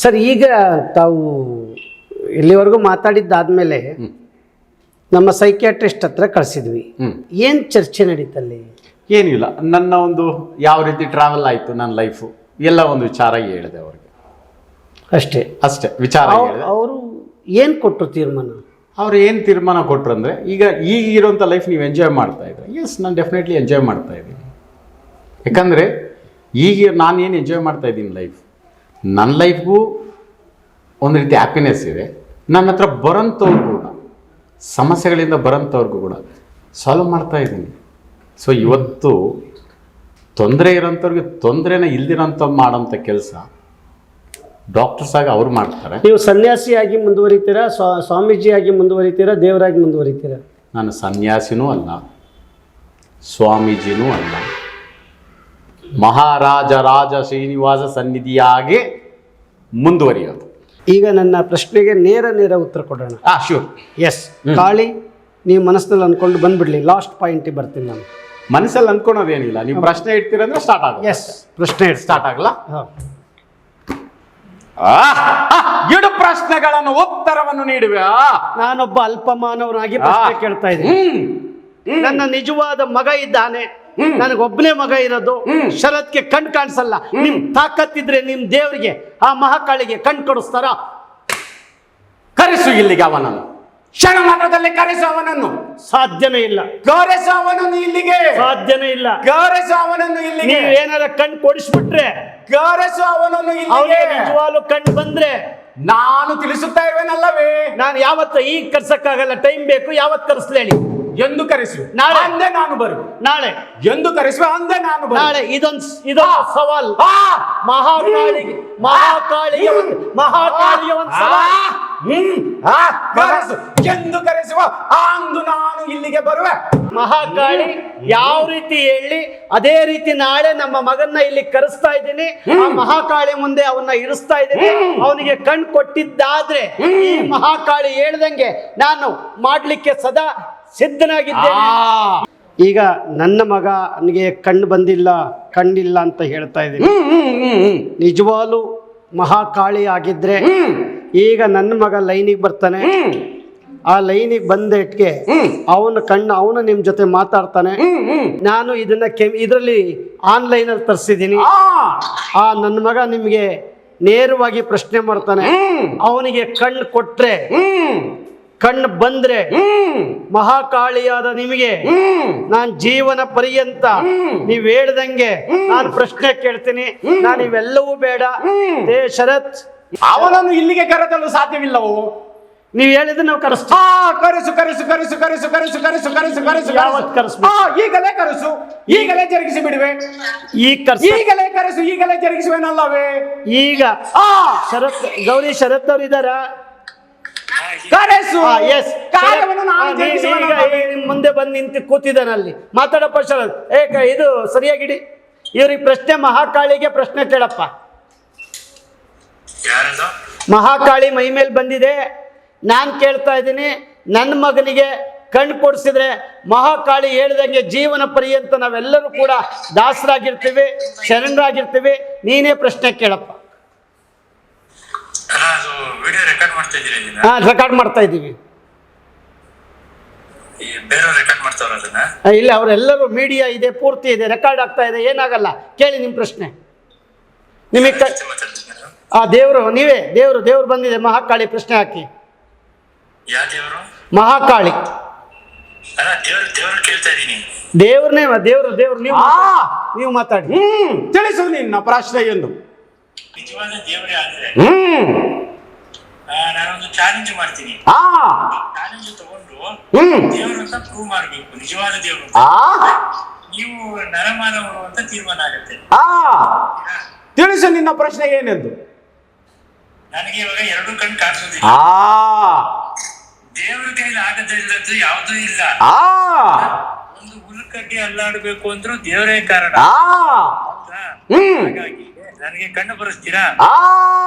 Sir, ಈಗ ತಾವು ಇಲ್ಲಿವರೆಗೂ ಮಾತಾಡಿದ್ದಾದ್ಮೇಲೆ ನಮ್ಮ ಸೈಕ್ಯಾಟ್ರಿಸ್ಟ್ ಹತ್ರ ಕಳಿಸಿದ್ವಿ. ಏನು ಚರ್ಚೆ ನಡೀತಲ್ಲಿ? ಏನಿಲ್ಲ, ನನ್ನ ಒಂದು ಯಾವ ರೀತಿ ಟ್ರಾವೆಲ್ ಆಯಿತು ನನ್ನ ಲೈಫು ಎಲ್ಲ ಒಂದು ವಿಚಾರ ಹೇಳಿದೆ ಅವ್ರಿಗೆ, ಅಷ್ಟೇ ವಿಚಾರ ಹೇಳಿದೆ. ಅವರು ಏನು ಕೊಟ್ಟರು ತೀರ್ಮಾನ? ಅವ್ರು ಏನು ತೀರ್ಮಾನ ಕೊಟ್ಟರು ಅಂದರೆ, ಈಗ ಇರೋಂಥ ಲೈಫ್ ನೀವು ಎಂಜಾಯ್ ಮಾಡ್ತಾ ಇದ್ರೆ, ಎಸ್ ನಾನು ಡೆಫಿನೆಟ್ಲಿ ಎಂಜಾಯ್ ಮಾಡ್ತಾ ಇದ್ದೀನಿ. ಯಾಕಂದರೆ ಈಗ ನಾನೇನು ಎಂಜಾಯ್ ಮಾಡ್ತಾ ಇದ್ದೀನಿ ಲೈಫ್, ನನ್ನ ಲೈಫ್ಗೂ ಒಂದು ರೀತಿ ಹ್ಯಾಪಿನೆಸ್ ಇದೆ. ನನ್ನ ಹತ್ರ ಬರೋಂಥವ್ರಿಗೂ ಕೂಡ, ಸಮಸ್ಯೆಗಳಿಂದ ಬರೋಂಥವ್ರಿಗೂ ಕೂಡ ಸಾಲ್ವ್ ಮಾಡ್ತಾ ಇದ್ದೀನಿ. ಸೊ ಇವತ್ತು ತೊಂದರೆ ಇರೋಂಥವ್ರಿಗೆ ತೊಂದರೆನ ಇಲ್ದಿರೋಂಥ ಮಾಡೋಂಥ ಕೆಲಸ ಡಾಕ್ಟರ್ಸ್ ಆಗಿ ಅವ್ರು ಮಾಡ್ತಾರೆ. ನೀವು ಸನ್ಯಾಸಿಯಾಗಿ ಮುಂದುವರಿತೀರಾ, ಸ್ವಾಮೀಜಿಯಾಗಿ ಮುಂದುವರಿತೀರಾ, ದೇವರಾಗಿ ಮುಂದುವರಿತೀರಾ? ನಾನು ಸನ್ಯಾಸಿನೂ ಅಲ್ಲ, ಸ್ವಾಮೀಜಿನೂ ಅಲ್ಲ, ಮಹಾರಾಜ ರಾಜ ಶ್ರೀನಿವಾಸ ಸನ್ನಿಧಿಯಾಗಿ ಮುಂದುವರಿಯೋದು. ಈಗ ನನ್ನ ಪ್ರಶ್ನೆಗೆ ನೇರ ಉತ್ತರ ಕೊಡೋಣ. ಶ್ಯೂರ್. ಎಸ್. ಕಾಳಿ, ನೀವು ಮನಸ್ಸಿನಲ್ಲಿ ಅಂದ್ಕೊಂಡು ಬಂದ್ಬಿಡ್ಲಿ. ಲಾಸ್ಟ್ ಪಾಯಿಂಟಿಗೆ ಬರ್ತೀನಿ ನಾನು. ಮನಸ್ಸಲ್ಲಿ ಅಂದ್ಕೊಳೋದೇನಿಲ್ಲ, ನೀವು ಪ್ರಶ್ನೆ ಇಡ್ತೀರಂದ್ರೆ ಸ್ಟಾರ್ಟ್ ಆಗ. ಎಸ್, ಪ್ರಶ್ನೆ ಸ್ಟಾರ್ಟ್ ಆಗಲ್ಲ. ಎರಡು ಪ್ರಶ್ನೆಗಳನ್ನು ಉತ್ತರವನ್ನು ನೀಡುವೆ. ನಾನೊಬ್ಬ ಅಲ್ಪ ಮಾನವನಾಗಿ ಪ್ರಶ್ನೆ ಕೇಳ್ತಾ ಇದ್ದೀನಿ. ನನ್ನ ನಿಜವಾದ ಮಗ ಇದ್ದಾನೆ, ನನಗೊಬ್ಬನೇ ಮಗ ಇರೋದು. ಶರತ್ಗೆ ಕಣ್ ಕಾಣಿಸಲ್ಲ. ನಿಮ್ ತಾಕತ್ತಿದ್ರೆ ನಿಮ್ ದೇವರಿಗೆ, ಆ ಮಹಾಕಾಳಿಗೆ ಕಣ್ ಕೊಡಿಸ್ತಾರ? ಕರೆಸು ಇಲ್ಲಿಗೆ ಅವನನ್ನು, ಕ್ಷಣ ಮಾತ್ರದಲ್ಲಿ ಕರೆಸು ಅವನನ್ನು. ಸಾಧ್ಯನೇ ಇಲ್ಲ. ಕರೆಸು ಅವನನ್ನು ಇಲ್ಲಿಗೆ. ಸಾಧ್ಯನೇ ಇಲ್ಲ. ಕರೆಸು ಅವನನ್ನು ಇಲ್ಲಿಗೆ. ನೀವು ಏನಾರ ಕಣ್ ಕೊಡಿಸ್ಬಿಟ್ರೆ, ಕರೆಸು ಅವನನ್ನು ಇಲ್ಲಿಗೆ. ನಿಜವಾಗ್ಲೂ ಕಣ್ ಬಂದ್ರೆ ನಾನು ತಿಳಿಸುತ್ತಾ ಇರುವೆನಲ್ಲವೇ? ನಾನು ಯಾವತ್ತು ಈಗ ಕರ್ಸಕ್ಕಾಗಲ್ಲ, ಟೈಮ್ ಬೇಕು. ಯಾವತ್ತು ಕರೆಸ್ಲಿ ಹೇಳಿ? ಎಂದು ಕರೆಸು. ನಾಳೆ ಅಂದೆ ನಾನು ಬರು. ನಾಳೆ ಎಂದು ಕರೆಸುವ ಅಂದೆ ನಾನು ಬರು. ನಾಳೆ. ಇದೊಂದು ಸವಾಲ್. ಮಹಾಕಾಳಿಗೆ ಒಂದು ಸವಾಲ್. ಕರೆಸು. ಎಂದು ಕರೆಸುವ ಅಂದು ನಾನು ಇಲ್ಲಿಗೆ ಬರುವೆ. ಮಹಾಕಾಳಿ ಯಾವ ರೀತಿ ಹೇಳಿ ಅದೇ ರೀತಿ ನಾಳೆ ನಮ್ಮ ಮಗನ್ನ ಇಲ್ಲಿ ಕರೆಸ್ತಾ ಇದ್ದೀನಿ. ಆ ಮಹಾಕಾಳಿ ಮುಂದೆ ಅವನ್ನ ಇರಿಸ್ತಾ ಇದ್ದೀನಿ. ಅವನಿಗೆ ಕಣ್ ಕೊಟ್ಟಿದ್ದಾದ್ರೆ ಈ ಮಹಾಕಾಳಿ ಹೇಳ್ದಂಗೆ ನಾನು ಮಾಡ್ಲಿಕ್ಕೆ ಸದಾ ಸಿದ್ಧನಾಗಿದ್ದೇನೆ. ಈಗ ನನ್ನ ಮಗನಿಗೆ ಕಣ್ಣು ಬಂದಿಲ್ಲ, ಕಣ್ಣಿಲ್ಲ ಅಂತ ಹೇಳ್ತಾ ಇದ್ದೀನಿ. ನಿಜವಾಗ್ಲೂ ಮಹಾಕಾಳಿ ಆಗಿದ್ರೆ ಈಗ ನನ್ನ ಮಗ ಲೈನಿಗೆ ಬರ್ತಾನೆ. ಆ ಲೈನಿಗೆ ಬಂದಿಟ್ಗೆ ಅವನ ಕಣ್ಣು, ಅವನು ನಿಮ್ ಜೊತೆ ಮಾತಾಡ್ತಾನೆ. ನಾನು ಇದನ್ನ ಇದರಲ್ಲಿ ಆನ್ಲೈನ್ ಅಲ್ಲಿ ತರಿಸಿದ್ದೀನಿ. ಆ ನನ್ನ ಮಗ ನಿಮ್ಗೆ ನೇರವಾಗಿ ಪ್ರಶ್ನೆ ಮಾಡ್ತಾನೆ. ಅವನಿಗೆ ಕಣ್ಣು ಕೊಟ್ರೆ, ಕಣ್ಣು ಬಂದ್ರೆ ಮಹಾಕಾಳಿಯಾದ ನಿಮಗೆ ನಾನು ಜೀವನ ಪರ್ಯಂತ ನೀವ್ ಹೇಳ್ದಂಗೆ ನಾನು ಪ್ರಶ್ನೆ ಕೇಳ್ತೀನಿ. ನಾನು ಇವೆಲ್ಲವೂ ಬೇಡ. ಶರತ್, ಅವನನ್ನು ಇಲ್ಲಿಗೆ ಕರೆತಲು ಸಾಧ್ಯವಿಲ್ಲವೋ? ನೀವ್ ಹೇಳಿದ್ರೆ ನಾವು ಕರೆಸ್ತೀವಿ. ಕರೆಸು ಕರೆಸು ಕರೆಸು ಕರೆಸು ಕರೆಸು ಕರೆಸು ಕರೆಸು ಕರೆಸು ಯಾವತ್ತು ಕರೆಸ್ಬೇಕು? ಈಗಲೇ ಕರೆಸು, ಈಗಲೇ ಜರುಗಿಸಿ ಬಿಡುವೆ. ಈಗಲೇ ಕರೆಸು, ಈಗಲೇ ಜರುಗಿಸುವೆನಲ್ಲವೇ? ಈಗ ಶರತ್, ಗೌರಿ ಶರತ್ ಅವ್ರು ಇದಾರ? ಕರೆಸು. ಎಸ್. ನಿಮ್ ಮುಂದೆ ಬಂದು ನಿಂತು ಕೂತಿದ್ದಾನಲ್ಲಿ. ಮಾತಾಡಪ್ಪ ಶರತ್. ಇದು ಸರಿಯಾಗಿಡಿ. ಇವ್ರಿಗೆ ಪ್ರಶ್ನೆ, ಮಹಾಕಾಳಿಗೆ ಪ್ರಶ್ನೆ ಕೇಳಪ್ಪ. ಮಹಾಕಾಳಿ ಮೈ ಮೇಲೆ ಬಂದಿದೆ. ನಾನು ಕೇಳ್ತಾ ಇದ್ದೀನಿ, ನನ್ನ ಮಗನಿಗೆ ಕಣ್ಣು ಕೊಡಿಸಿದ್ರೆ ಮಹಾಕಾಳಿ ಹೇಳ್ದಂಗೆ ಜೀವನ ಪರ್ಯಂತ ನಾವೆಲ್ಲರೂ ಕೂಡ ದಾಸರಾಗಿರ್ತೀವಿ, ಶರಣರಾಗಿರ್ತೀವಿ. ನೀನೇ ಪ್ರಶ್ನೆ ಕೇಳಪ್ಪ. ರೆಕಾರ್ಡ್ ಮಾಡ್ತಾ ಇದ್ದೀವಿ. ಇಲ್ಲ, ಅವರೆಲ್ಲರೂ ಮೀಡಿಯಾ ಇದೆ, ಪೂರ್ತಿ ಇದೆ, ರೆಕಾರ್ಡ್ ಆಗ್ತಾ ಇದೆ. ಏನಾಗಲ್ಲ, ಕೇಳಿ ನಿಮ್ಮ ಪ್ರಶ್ನೆ. ನಿಮಗೆ ದೇವರು, ನೀವೇ ದೇವರು ಬಂದಿದೆ. ಮಹಾಕಾಳಿ ಪ್ರಶ್ನೆ ಹಾಕಿ. ಮಹಾಕಾಳಿ ದೇವ್ರನ್ನೇ, ದೇವ್ರು ನೀವು ಮಾತಾಡಿ. ತಿಳಿಸು ನಿನ್ನ ಪ್ರಶ್ನೆ ಎಂದು. ನಾನೊಂದು ಚಾಲೆಂಜ್ ಮಾಡ್ತೀನಿ. ಚಾಲೆಂಜ್ ತಗೊಂಡು ದೇವರು ಅಂತ ಪ್ರೂವ್ ಮಾಡ್ಬೇಕು, ನಿಜವಾದ ದೇವರು. ನೀವು ನರಮಾನವರು ಅಂತ ತೀರ್ಮಾನ ಆಗುತ್ತೆ. ತಿಳಿಸು ನಿನ್ನ ಪ್ರಶ್ನೆ ಏನೆಂದು. ನನಗೆ ಇವಾಗ ಎರಡು ಕಣ್ಣು ಕಾಣಿಸೋದಿಲ್ಲ. ದೇವ್ರ ಕೈಲಿ ಆಗದಿಲ್ಲದ್ದು ಯಾವುದೂ ಇಲ್ಲ. ಒಂದು ಹುಲ್ಕಡ್ಡಿ ಅಲ್ಲಾಡ್ಬೇಕು ಅಂದ್ರೂ ದೇವರೇ ಕಾರಣ. ಹಾಗಾಗಿ ನನಗೆ ಕಣ್ಣು ಬರೆಸ್ತೀರಾ?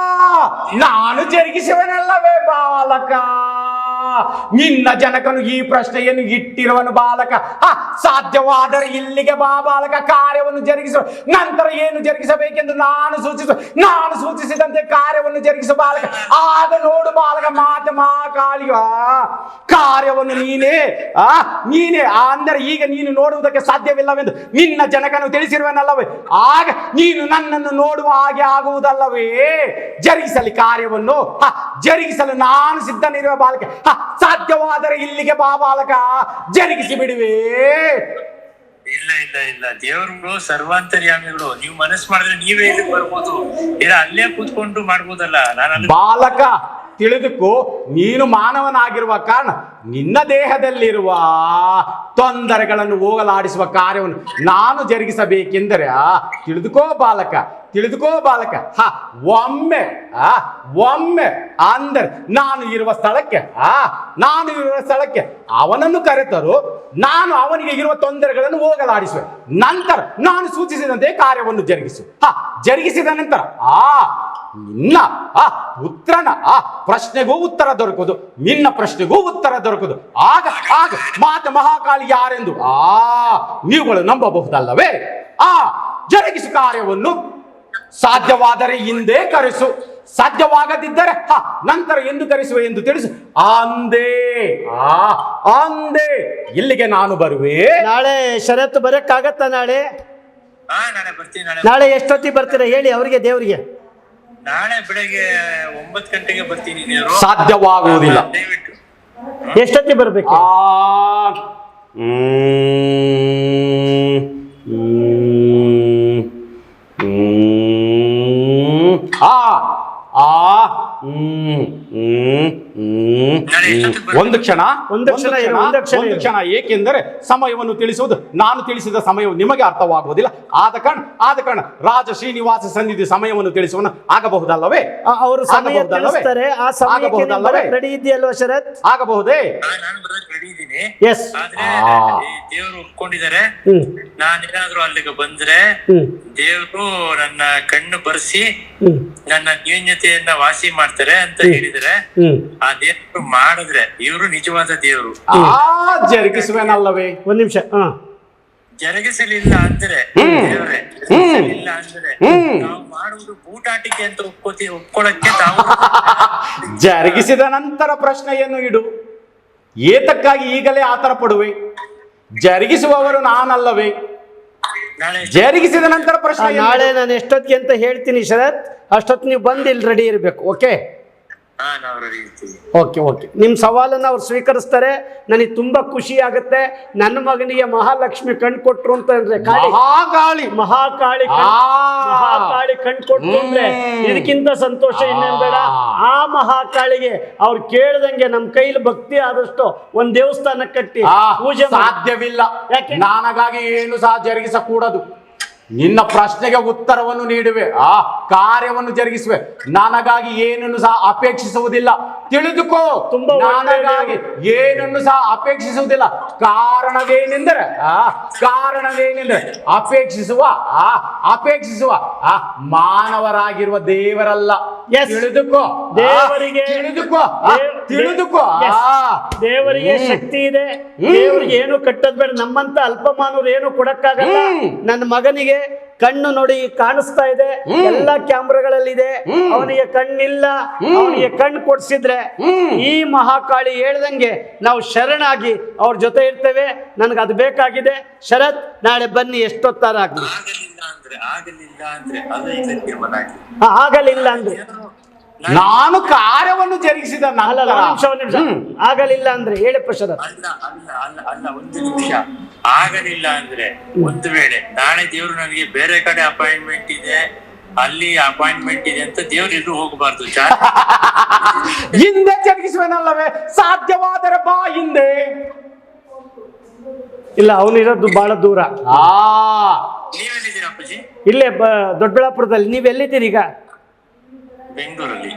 ನಾನು ಜರುಗಿಸುವನಲ್ಲವೇ ಬಾಲಕ. ನಿನ್ನ ಜನಕನು ಈ ಪ್ರಶ್ನೆಯನ್ನು ಇಟ್ಟಿರುವನು ಬಾಲಕ. ಸಾಧ್ಯವಾದರೆ ಇಲ್ಲಿಗೆ ಬಾ ಬಾಲಕ, ಕಾರ್ಯವನ್ನು ಜರುಗಿಸುವ. ನಂತರ ಏನು ಜರುಗಿಸಬೇಕೆಂದು ನಾನು ಸೂಚಿಸಿದಂತೆ ಕಾರ್ಯವನ್ನು ಜರುಗಿಸುವ ಬಾಲಕ. ಆಗ ನೋಡು ಬಾಲಕ, ಮಾತೆ ಮಹಾಕಾಳಿಯ ಕಾರ್ಯವನ್ನು ನೀನೇ ಅಂದರೆ ಈಗ ನೀನು ನೋಡುವುದಕ್ಕೆ ಸಾಧ್ಯವಿಲ್ಲವೆಂದು ನಿನ್ನ ಜನಕನು ತಿಳಿಸಿರುವನಲ್ಲವೇ? ಆಗ ನೀನು ನನ್ನನ್ನು ನೋಡುವ ಹಾಗೆ ಆಗುವುದಲ್ಲವೇ? ಜರುಗಿಸಲಿ ಕಾರ್ಯವನ್ನು, ಜರುಗಿಸಲು ನಾನು ಸಿದ್ಧನಿರುವ ಬಾಲಕ. ಸಾಧ್ಯವಾದರೆ ಇಲ್ಲಿಗೆ ಬಾ ಬಾಲಕ, ಜರುಗಿಸಿ ಬಿಡುವೆ. ಇಲ್ಲ ಇಲ್ಲ ಇಲ್ಲ, ದೇವರು ಸರ್ವಾಂತರ್ಯಾಮಿಗಳು. ನೀವು ಮನಸ್ಸು ಮಾಡಿದ್ರೆ ನೀವೇ ಇದಕ್ಕೆ ಬರ್ಬೋದು, ಇಲ್ಲ ಅಲ್ಲೇ ಕೂತ್ಕೊಂಡು ಮಾಡ್ಬೋದಲ್ಲ. ನಾನು ಬಾಲಕ ತಿಳಿದುಕೋ, ನೀನು ಮಾನವನಾಗಿರುವ ಕಾರಣ ನಿನ್ನ ದೇಹದಲ್ಲಿರುವ ತೊಂದರೆಗಳನ್ನು ಹೋಗಲಾಡಿಸುವ ಕಾರ್ಯವನ್ನು ನಾನು ಜರುಗಿಸಬೇಕೆಂದರೆ ತಿಳಿದುಕೋ ಬಾಲಕ, ತಿಳಿದುಕೋ ಬಾಲಕ. ಒಮ್ಮೆ ಅಂದರೆ ನಾನು ಇರುವ ಸ್ಥಳಕ್ಕೆ ಅವನನ್ನು ಕರೆತರು, ನಾನು ಅವನಿಗೆ ಇರುವ ತೊಂದರೆಗಳನ್ನು ಹೋಗಲಾಡಿಸುವೆ. ನಂತರ ನಾನು ಸೂಚಿಸಿದಂತೆ ಕಾರ್ಯವನ್ನು ಜರುಗಿಸಿದ ನಂತರ ನಿನ್ನ ಪುತ್ರನ ಪ್ರಶ್ನೆಗೂ ಉತ್ತರ ದೊರಕುವುದು, ನಿನ್ನ ಪ್ರಶ್ನೆಗೂ ಉತ್ತರ ದೊರಕುವುದು. ಆಗ ಮಾತೆ ಮಹಾಕಾಳಿ ಯಾರೆಂದು ನೀವುಗಳು ನಂಬಬಹುದಲ್ಲವೇ? ಜರುಗಿಸು ಕಾರ್ಯವನ್ನು. ಸಾಧ್ಯವಾದರೆ ಹಿಂದೆ ಕರೆಸು, ಸಾಧ್ಯವಾಗದಿದ್ದರೆ ನಂತರ ಎಂದು ಕರೆಸುವೆ ಎಂದು ತಿಳಿಸು. ಅಂದೇ ಇಲ್ಲಿಗೆ ನಾನು ಬರುವೆ. ನಾಳೆ ಶರತ್ ಬರಕ್ಕಾಗತ್ತಾ? ನಾಳೆ ನಾಳೆ ಬರ್ತೀನಿ. ನಾಳೆ ಎಷ್ಟೊತ್ತಿಗೆ ಬರ್ತೀರಾ ಹೇಳಿ ಅವರಿಗೆ, ದೇವರಿಗೆ? ನಾಳೆ ಬೆಳಗ್ಗೆ 9 ಗಂಟೆಗೆ ಬರ್ತೀನಿ. ಸಾಧ್ಯವಾಗುವುದಿಲ್ಲ. ದಯವಿಟ್ಟು ಎಷ್ಟೊತ್ತಿಗೆ ಬರ್ಬೇಕು? ಒಂದು ಕ್ಷಣ, ಏಕೆಂದರೆ ಸಮಯವನ್ನು ತಿಳಿಸುವುದು ನಾನು ತಿಳಿಸಿದ ಸಮಯವು ನಿಮಗೆ ಅರ್ಥವಾಗುವುದಿಲ್ಲ. ಆದ ಕಾರಣ ರಾಜ ಶ್ರೀನಿವಾಸ ಸನ್ನಿಧಿ ಸಮಯವನ್ನು ತಿಳಿಸುವನು. ಆಗಬಹುದಲ್ಲವೇ? ಅವರು ಸಮಯ ತಿಳಿಸ್ತಾರೆ. ಆ ಸಮಯಕ್ಕೆ ರೆಡಿ ಇದೆಯಲ್ವಾ ಶರತ್? ಆಗಬಹುದೇ? ನಾನು ಬರೋಕ್ ರೆಡಿ ಇದ್ದೀನಿ. ಎಸ್. ಆದ್ರೆ ದೇವರು ಒಪ್ಕೊಂಡಿದ್ದಾರೆ. ನಾನೇನಾದ್ರೂ ಅಲ್ಲಿಗೆ ಬಂದ್ರೆ ದೇವರು ನನ್ನ ಕಣ್ಣು ಬರ್ಸಿ ನನ್ನ ನ್ಯೂನ್ಯತೆಯನ್ನ ವಾಸಿ ಮಾಡ್ತಾರೆ ಅಂತ ಹೇಳಿದ್ರೆ, ಆ ದೇವರು ಮಾಡಿದ್ರೆ ಇವರು ನಿಜವಾದ ದೇವರು. ಜರುಗಿಸುವೇನಲ್ಲವೇ? ಒಂದ್ ನಿಮಿಷ. ಜರುಗಿಸಲಿಲ್ಲ ಅಂದ್ರೆ ದೇವರೇ, ಜರುಗಿಸಲಿಲ್ಲ ಅಂದ್ರೆ ನಾವು ಮಾಡುವುದು ಬೂಟಾಟಿಕೆ ಅಂತ ಒಪ್ಕೊಳಕ್ಕೆ ತಾವು ಜರುಗಿಸಿದ ನಂತರ ಪ್ರಶ್ನೆಯನ್ನು ಇಡು. ಏತಕ್ಕಾಗಿ ಈಗಲೇ ಆತರ ಪಡುವೆ? ಜರುಗಿಸುವವರು ನಾನಲ್ಲವೇ? ಜರುಗಿಸಿದ ನಂತರ ಪ್ರಶ್ನೆ. ನಾಳೆ ನಾನು ಎಷ್ಟೊತ್ತಿಗೆ ಅಂತ ಹೇಳ್ತೀನಿ ಶರತ್, ಅಷ್ಟೊತ್ತು ನೀವು ಬಂದು ಇಲ್ಲಿ ರೆಡಿ ಇರಬೇಕು. Okay okay. ನಿಮ್ಮ ಸವಾಲನ್ನು ಅವ್ರು ಸ್ವೀಕರಿಸ್ತಾರೆ. ನನಗೆ ತುಂಬಾ ಖುಷಿ ಆಗುತ್ತೆ. ನನ್ನ ಮಗನಿಗೆ ಮಹಾಲಕ್ಷ್ಮಿ ಕಣ್ ಕೊಟ್ರು ಅಂತ ಅಂದ್ರೆ, ಮಹಾಕಾಳಿ ಕಣ್ ಕೊಟ್ರು ಅಂದ್ರೆ ಇದಕ್ಕಿಂತ ಸಂತೋಷ ಇನ್ನೇನ್ ಬೇಡ. ಆ ಮಹಾಕಾಳಿಗೆ ಅವ್ರು ಕೇಳ್ದಂಗೆ ನಮ್ಮ ಕೈಲಿ ಭಕ್ತಿ ಆದಷ್ಟು ಒಂದ್ ದೇವಸ್ಥಾನ ಕಟ್ಟಿ ಪೂಜೆ ಸಾಧ್ಯವಿಲ್ಲ. ನನಗಾಗಿ ಏನು ಸಹ ಜರುಗಿಸಕೂಡದು. ನಿನ್ನ ಪ್ರಶ್ನೆಗೆ ಉತ್ತರವನ್ನು ನೀಡುವೆ, ಕಾರ್ಯವನ್ನು ಜರುಗಿಸುವೆ. ನನಗಾಗಿ ಏನನ್ನು ಸಹ ಅಪೇಕ್ಷಿಸುವುದಿಲ್ಲ. ತಿಳಿದುಕೋ, ನನಗಾಗಿ ಏನನ್ನು ಸಹ ಅಪೇಕ್ಷಿಸುವುದಿಲ್ಲ. ಕಾರಣವೇನೆಂದರೆ ಅಪೇಕ್ಷಿಸುವ ಮಾನವರಾಗಿರುವ ದೇವರಲ್ಲ. ತಿಳಿದುಕೋ, ದೇವರಿಗೆ ಶಕ್ತಿ ಇದೆ. ದೇವರಿಗೆ ಏನು ಕಟ್ಟದ್ ಬೇಡ. ನಮ್ಮಂತ ಅಲ್ಪಮಾನವರು ಏನು ಕೊಡಕ್ಕಾಗಲ್ಲ. ನನ್ನ ಮಗನಿಗೆ ಕಣ್ಣು ನೋಡಿ ಕಾಣಿಸ್ತಾ ಇದೆ, ಎಲ್ಲ ಕ್ಯಾಮ್ರಾಗಳಲ್ಲಿದೆ. ಅವನಿಗೆ ಕಣ್ಣಿಲ್ಲ, ಅವನಿಗೆ ಕಣ್ಣು ಕೊಡ್ಸಿದ್ರೆ ಈ ಮಹಾಕಾಳಿ ಹೇಳ್ದಂಗೆ ನಾವು ಶರಣಾಗಿ ಅವ್ರ ಜೊತೆ ಇರ್ತೇವೆ. ನನ್ಗೆ ಅದು ಬೇಕಾಗಿದೆ. ಶರತ್, ನಾಳೆ ಬನ್ನಿ, ಎಷ್ಟೊತ್ತಾರ ಆಗ್ಲಿ. ಆಗಲಿಲ್ಲ ಅಂದ್ರೆ ನಾನು ಕಾರ್ಯವನ್ನು ಜರುಗಿಸಿದ ನಿಮಿಷ ಆಗಲಿಲ್ಲ ಅಂದ್ರೆ ಹೇಳಪ್ಪ ಶರತ್. ಅಲ್ಲ ಒಂದು ನಿಮಿಷ. ಆಗಲಿಲ್ಲ ಅಂದ್ರೆ ಒಂದು ವೇಳೆ ನಾಳೆ ದೇವ್ರು ನನಗೆ ಬೇರೆ ಕಡೆ ಅಪಾಯಿಂಟ್ಮೆಂಟ್ ಇದೆ, ಅಲ್ಲಿ ಅಪಾಯಿಂಟ್ಮೆಂಟ್ ಇದೆ ಅಂತ ದೇವ್ರು ಎಲ್ಲೂ ಹೋಗಬಾರ್ದು. ಹಿಂದೆ ಜರುಗಿಸುವನಲ್ಲವೇ? ಸಾಧ್ಯವಾದರೆ ಬಾ ಹಿಂದೆ. ಇಲ್ಲ, ಅವನಿರೋದು ಬಹಳ ದೂರ. ನೀವೆಲ್ಲಿದ್ದೀರಾ ಅಪ್ಪಾಜಿ? ಇಲ್ಲೇ ದೊಡ್ಡಬಳ್ಳಾಪುರದಲ್ಲಿ. ನೀವೆಲ್ಲಿದ್ದೀರಿ ಈಗ? ಬೆಂಗಳೂರಲ್ಲಿ.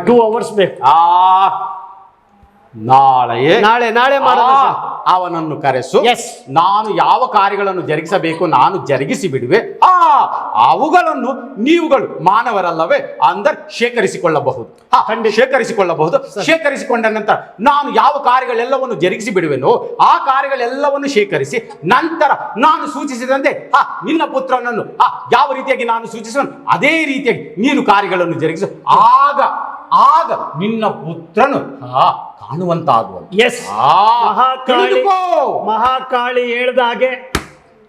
2 hours ಬೇಕು. ನಾಳೆ ಮಾಡೋಣ ಸರ್. ಅವನನ್ನು ಕರೆಸು. Yes. ನಾನು ಯಾವ ಕಾರ್ಯಗಳನ್ನು ಜರುಗಿಸಬೇಕು ನಾನು ಜರುಗಿಸಿ ಬಿಡುವೆ. ಅವುಗಳನ್ನು ನೀವುಗಳು ಮಾನವರಲ್ಲವೇ ಅಂದರೆ ಶೇಖರಿಸಿಕೊಳ್ಳಬಹುದು. ಶೇಖರಿಸಿಕೊಳ್ಳಬಹುದು. ಶೇಖರಿಸಿಕೊಂಡ ನಂತರ ನಾನು ಯಾವ ಕಾರ್ಯಗಳೆಲ್ಲವನ್ನು ಜರುಗಿಸಿ ಬಿಡುವೆನೋ ಆ ಕಾರ್ಯಗಳೆಲ್ಲವನ್ನು ಶೇಖರಿಸಿ ನಂತರ ನಾನು ಸೂಚಿಸಿದಂತೆ ನಿನ್ನ ಪುತ್ರನನ್ನು ಯಾವ ರೀತಿಯಾಗಿ ನಾನು ಸೂಚಿಸುವನು ಅದೇ ರೀತಿಯಾಗಿ ನೀನು ಕಾರ್ಯಗಳನ್ನು ಜರುಗಿಸು. ಆಗ ನಿನ್ನ ಪುತ್ರನು ಕಾಣುವಂತಾಗುವನು. ಎಸ್, ಮಹಾಕಾಳಿ ಹೇಳ್ದ ಹಾಗೆ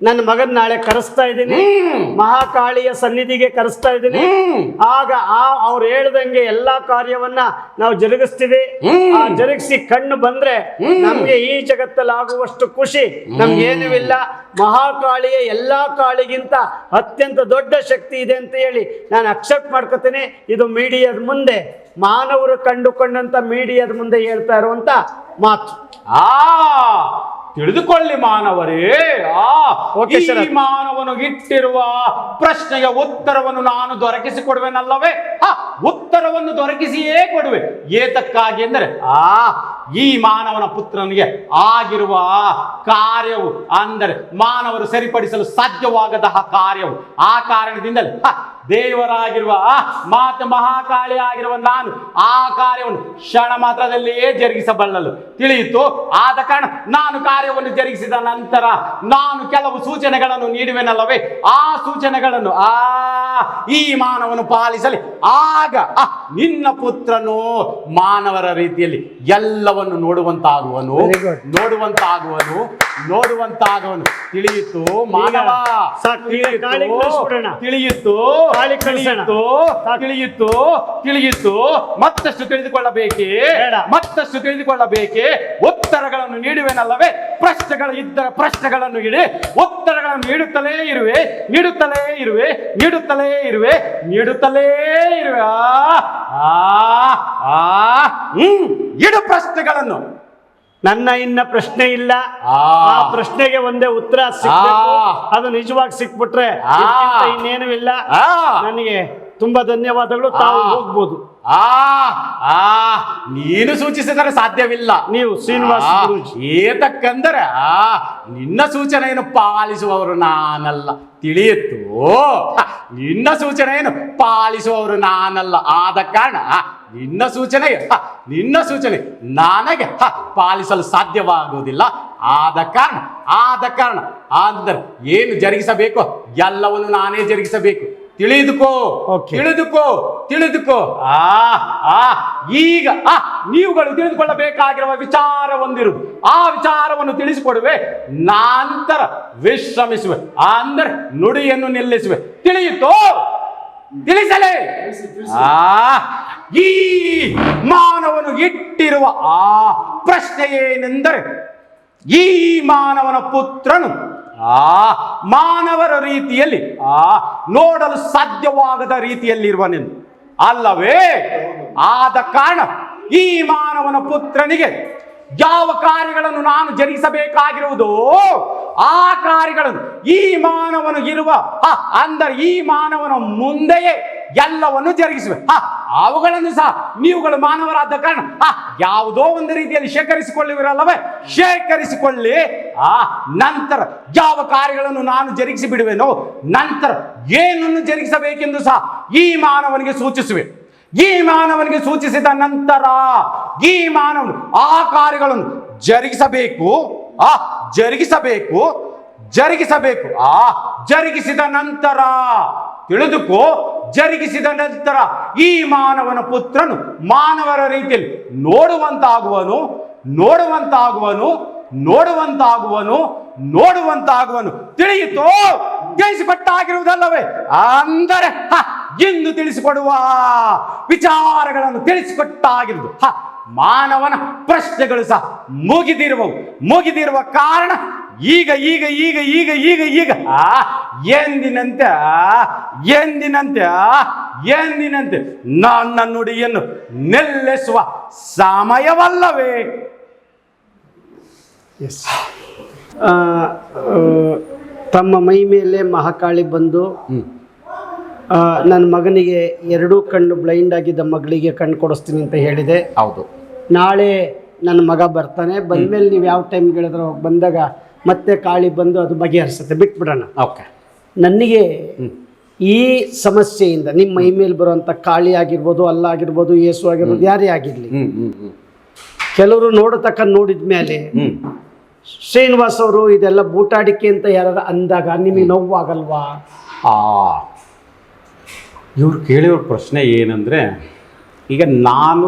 ನನ್ನ ಮಗನ್ ನಾಳೆ ಕರೆಸ್ತಾ ಇದ್ದೀನಿ, ಮಹಾಕಾಳಿಯ ಸನ್ನಿಧಿಗೆ ಕರೆಸ್ತಾ ಇದ್ದೀನಿ. ಆಗ ಅವ್ರು ಹೇಳ್ದಂಗೆ ಎಲ್ಲಾ ಕಾರ್ಯವನ್ನ ನಾವು ಜರುಗಿಸ್ತೀವಿ. ಆ ಜರುಗಿಸಿ ಕಣ್ಣು ಬಂದ್ರೆ ನಮ್ಗೆ ಈ ಜಗತ್ತಲ್ಲಿ ಆಗುವಷ್ಟು ಖುಷಿ ನಮ್ಗೇನೂ ಇಲ್ಲ. ಮಹಾಕಾಳಿಯ ಎಲ್ಲಾ ಕಾಳಿಗಿಂತ ಅತ್ಯಂತ ದೊಡ್ಡ ಶಕ್ತಿ ಇದೆ ಅಂತ ಹೇಳಿ ನಾನು ಅಕ್ಸೆಪ್ಟ್ ಮಾಡ್ಕೋತೀನಿ. ಇದು ಮೀಡಿಯಾದ ಮುಂದೆ, ಮಾನವರು ಕಂಡುಕೊಂಡಂತ ಮೀಡಿಯಾದ ಮುಂದೆ ಹೇಳ್ತಾ ಇರುವಂತ ಮಾತು. ತಿಳಿದುಕೊಳ್ಳಿ ಮಾನವರೇ, ಈ ಮಾನವನು ಇಟ್ಟಿರುವ ಪ್ರಶ್ನೆಯ ಉತ್ತರವನ್ನು ನಾನು ದೊರಕಿಸಿಕೊಡುವೆನಲ್ಲವೇ? ಉತ್ತರವನ್ನು ದೊರಕಿಸಿಯೇ ಕೊಡುವೆ. ಏತಕ್ಕಾಗಿ ಎಂದರೆ ಈ ಮಾನವನ ಪುತ್ರನಿಗೆ ಆಗಿರುವ ಕಾರ್ಯವು ಅಂದರೆ ಮಾನವರು ಸರಿಪಡಿಸಲು ಸಾಧ್ಯವಾಗದ ಕಾರ್ಯವು. ಆ ಕಾರಣದಿಂದಲೇ ದೇವರಾಗಿರುವ ಮಾತು ಮಹಾಕಾಳಿ ಆಗಿರುವ ನಾನು ಆ ಕಾರ್ಯವನ್ನು ಕ್ಷಣ ಮಾತ್ರದಲ್ಲಿಯೇ ಜರುಗಿಸಬಲ್ಲಲು ತಿಳಿಯಿತು. ಆದ ಕಾರಣ ನಾನು ಕಾರ್ಯವನ್ನು ಜರುಗಿಸಿದ ನಂತರ ನಾನು ಕೆಲವು ಸೂಚನೆಗಳನ್ನು ನೀಡುವೆನಲ್ಲವೇ? ಆ ಸೂಚನೆಗಳನ್ನು ಈ ಮಾನವನು ಪಾಲಿಸಲಿ. ಆಗ ನಿನ್ನ ಪುತ್ರನು ಮಾನವರ ರೀತಿಯಲ್ಲಿ ಎಲ್ಲವನ್ನು ನೋಡುವಂತಾಗುವನು. ತಿಳಿಯಿತು ಮಾನವ, ತಿಳಿಯಿತು. ಮತ್ತಷ್ಟು ತಿಳಿದುಕೊಳ್ಳಬೇಕೆ? ಉತ್ತರಗಳನ್ನು ನೀಡುವೆನಲ್ಲವೇ? ಪ್ರಶ್ನೆಗಳು ಇದ್ದರೆ ಪ್ರಶ್ನೆಗಳನ್ನು ಇಡಿ, ಉತ್ತರಗಳನ್ನು ನೀಡುತ್ತಲೇ ಇರುವೆ. ಇಡು ಪ್ರಶ್ನೆಗಳನ್ನು. ನನ್ನ ಇನ್ನ ಪ್ರಶ್ನೆ ಇಲ್ಲ. ಆ ಪ್ರಶ್ನೆಗೆ ಒಂದೇ ಉತ್ತರ ಸಿಕ್ಬೇಕು. ಅದು ನಿಜವಾಗಿ ಸಿಕ್ಬಿಟ್ರೆ ಇನ್ನೇನು ಇಲ್ಲ. ನನಗೆ ತುಂಬಾ ಧನ್ಯವಾದಗಳು. ತಾವು ಹೋಗ್ಬೋದು. ನೀನು ಸೂಚಿಸಿದರೆ ಸಾಧ್ಯವಿಲ್ಲ. ನೀವು ಶ್ರೀನಿವಾಸ ಏತಕ್ಕಂದರೆ ನಿನ್ನ ಸೂಚನೆಯನ್ನು ಪಾಲಿಸುವವರು ನಾನಲ್ಲ. ತಿಳಿಯಿತು, ನಿನ್ನ ಸೂಚನೆಯನ್ನು ಪಾಲಿಸುವವರು ನಾನಲ್ಲ. ಆದ ಕಾರಣ ನಿನ್ನ ಸೂಚನೆ ನನಗೆ ಪಾಲಿಸಲು ಸಾಧ್ಯವಾಗುವುದಿಲ್ಲ. ಆದ ಕಾರಣ ಅಂದರೆ ಏನು ಜರುಗಿಸಬೇಕು ಎಲ್ಲವನ್ನು ನಾನೇ ಜರುಗಿಸಬೇಕು. ತಿಳಿದುಕೋ. ಈಗ ನೀವುಗಳು ತಿಳಿದುಕೊಳ್ಳಬೇಕಾಗಿರುವ ವಿಚಾರ ಒಂದಿರುವುದು. ಆ ವಿಚಾರವನ್ನು ತಿಳಿಸಿಕೊಡುವೆ. ನಂತರ ವಿಶ್ರಮಿಸುವೆ ಅಂದರೆ ನುಡಿಯನ್ನು ನಿಲ್ಲಿಸುವೆ. ತಿಳಿಯಿತೋ? ತಿಳಿಸಲೇ? ಈ ಮಾನವನು ಇಟ್ಟಿರುವ ಪ್ರಶ್ನೆ ಏನೆಂದರೆ ಈ ಮಾನವನ ಪುತ್ರನು ಮಾನವರ ರೀತಿಯಲ್ಲಿ ನೋಡಲು ಸಾಧ್ಯವಾಗದ ರೀತಿಯಲ್ಲಿರುವನೆಂದು ಅಲ್ಲವೇ? ಆದ ಕಾರಣ ಈ ಮಾನವನ ಪುತ್ರನಿಗೆ ಯಾವ ಕಾರ್ಯಗಳನ್ನು ನಾನು ಜರುಗಿಸಬೇಕಾಗಿರುವುದೋ ಆ ಕಾರ್ಯಗಳನ್ನು ಈ ಮಾನವನು ಇರುವ ಅಂದರೆ ಈ ಮಾನವನ ಮುಂದೆಯೇ ಎಲ್ಲವನ್ನು ಜರುಗಿಸುವೆ. ಅವುಗಳನ್ನು ಸಹ ನೀವುಗಳು ಮಾನವರಾದ ಕಾರಣ ಯಾವುದೋ ಒಂದು ರೀತಿಯಲ್ಲಿ ಶೇಖರಿಸಿಕೊಳ್ಳುವಿರಲ್ಲವೇ? ಶೇಖರಿಸಿಕೊಳ್ಳಿ. ನಂತರ ಯಾವ ಕಾರ್ಯಗಳನ್ನು ನಾನು ಜರುಗಿಸಿ ಬಿಡುವೆನೋ ನಂತರ ಏನನ್ನು ಜರುಗಿಸಬೇಕೆಂದು ಸಹ ಈ ಮಾನವನಿಗೆ ಸೂಚಿಸುವೆ. ಈ ಮಾನವನಿಗೆ ಸೂಚಿಸಿದ ನಂತರ ಈ ಮಾನವನು ಆ ಕಾರ್ಯಗಳನ್ನು ಜರುಗಿಸಬೇಕು. ಜರುಗಿಸಿದ ನಂತರ ತಿಳಿದುಕೋ, ಜರುಗಿಸಿದ ನಂತರ ಈ ಮಾನವನ ಪುತ್ರನು ಮಾನವರ ರೀತಿಯಲ್ಲಿ ನೋಡುವಂತಾಗುವನು. ತಿಳಿಯಿತೋ? ತಿಳಿಸಿಕೊಟ್ಟಾಗಿರುವುದಲ್ಲವೇ? ಅಂದರೆ ಎಂದು ತಿಳಿಸಿಕೊಡುವ ವಿಚಾರಗಳನ್ನು ತಿಳಿಸಿಕೊಟ್ಟಾಗಿರುವುದು. ಮಾನವನ ಪ್ರಶ್ನೆಗಳು ಸಹ ಮುಗಿದಿರುವ ಕಾರಣ ಈಗ ಎಂದಿನಂತೆ ನನ್ನ ನುಡಿಯನ್ನು ನಿಲ್ಲಿಸುವ ಸಮಯವಲ್ಲವೇ? ತಮ್ಮ ಮೈ ಮೇಲೆ ಮಹಾಕಾಳಿ ಬಂದು ನನ್ನ ಮಗನಿಗೆ 2 ಕಣ್ಣು ಬ್ಲೈಂಡ್ ಆಗಿದ್ದ ಮಗಳಿಗೆ ಕಣ್ಣು ಕೊಡಿಸ್ತೀನಿ ಅಂತ ಹೇಳಿದೆ. ಹೌದು. ನಾಳೆ ನನ್ನ ಮಗ ಬರ್ತಾನೆ, ಬಂದ್ಮೇಲೆ ನೀವು ಯಾವ ಟೈಮ್ ಹೇಳಿದ್ರು ಬಂದಾಗ ಮತ್ತೆ ಕಾಳಿ ಬಂದು ಅದು ಬಗೆಹರಿಸುತ್ತೆ, ಬಿಟ್ಬಿಡೋಣ. ಓಕೆ. ನನಗೆ ಈ ಸಮಸ್ಯೆಯಿಂದ ನಿಮ್ಮ ಮೈ ಮೇಲೆ ಬರುವಂಥ ಕಾಳಿ ಆಗಿರ್ಬೋದು, ಅಲ್ಲ ಆಗಿರ್ಬೋದು, ಯೇಸು ಆಗಿರ್ಬೋದು, ಯಾರೇ ಆಗಿರಲಿ, ಕೆಲವರು ನೋಡತಕ್ಕ ನೋಡಿದ ಮೇಲೆ ಶ್ರೀನಿವಾಸ್ ಅವರು ಇದೆಲ್ಲ ಬೂಟಾಡಿಕೆ ಅಂತ ಯಾರು ಅಂದಾಗ ನಿಮಗೆ ನೋವಾಗಲ್ವಾ? ಇವ್ರು ಕೇಳಿರೋ ಪ್ರಶ್ನೆ ಏನಂದರೆ, ಈಗ ನಾನು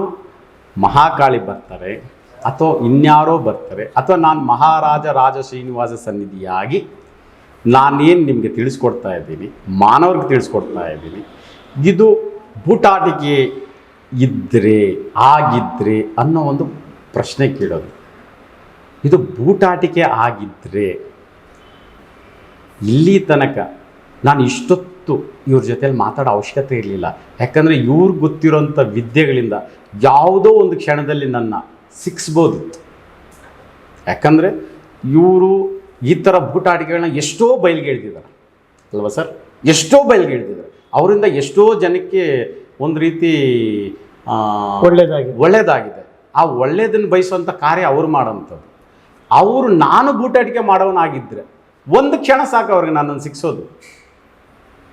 ಮಹಾಕಾಳಿ ಬರ್ತಾರೆ ಅಥವಾ ಇನ್ಯಾರೋ ಬರ್ತಾರೆ ಅಥವಾ ನಾನು ಮಹಾರಾಜ ರಾಜ ಶ್ರೀನಿವಾಸ ಸನ್ನಿಧಿಯಾಗಿ ನಾನೇನು ನಿಮಗೆ ತಿಳಿಸ್ಕೊಡ್ತಾ ಇದ್ದೀನಿ, ಮಾನವ್ರಿಗೆ ತಿಳಿಸ್ಕೊಡ್ತಾ ಇದ್ದೀನಿ, ಇದು ಬೂಟಾಟಿಕೆ ಇದ್ದರೆ ಆಗಿದ್ದರೆ ಅನ್ನೋ ಒಂದು ಪ್ರಶ್ನೆ ಕೇಳೋದು. ಇದು ಬೂಟಾಟಿಕೆ ಆಗಿದ್ದರೆ ಇಲ್ಲಿ ತನಕ ನಾನು ಇಷ್ಟೊತ್ತು ಇವ್ರ ಜೊತೆಲಿ ಮಾತಾಡೋ ಅವಶ್ಯಕತೆ ಇರಲಿಲ್ಲ. ಯಾಕಂದರೆ ಇವ್ರಿಗೆ ಗೊತ್ತಿರೋಂಥ ವಿದ್ಯೆಗಳಿಂದ ಯಾವುದೋ ಒಂದು ಕ್ಷಣದಲ್ಲಿ ನನ್ನ ಸಿಕ್ಸ್ಬೋದಿತ್ತು. ಯಾಕಂದರೆ ಇವರು ಈ ಥರ ಬೂಟಾಟಿಕೆಗಳನ್ನ ಎಷ್ಟೋ ಬಯಲ್ಗೆಳ್ದಿದ್ದಾರೆ ಅಲ್ವಾ ಸರ್, ಎಷ್ಟೋ ಬಯಲ್ಗೆಳ್ದಿದ್ದಾರೆ. ಅವರಿಂದ ಎಷ್ಟೋ ಜನಕ್ಕೆ ಒಂದು ರೀತಿ ಒಳ್ಳೆಯದಾಗಿದೆ. ಆ ಒಳ್ಳೆಯದನ್ನು ಬಯಸುವಂಥ ಕಾರ್ಯ ಅವ್ರು ಮಾಡೋಂಥದ್ದು. ಅವರು ನಾನು ಬೂಟಾಟಿಕೆ ಮಾಡೋನಾಗಿದ್ದರೆ ಒಂದು ಕ್ಷಣ ಸಾಕು ಅವ್ರಿಗೆ ನನ್ನನ್ನು ಸಿಕ್ಸೋದು,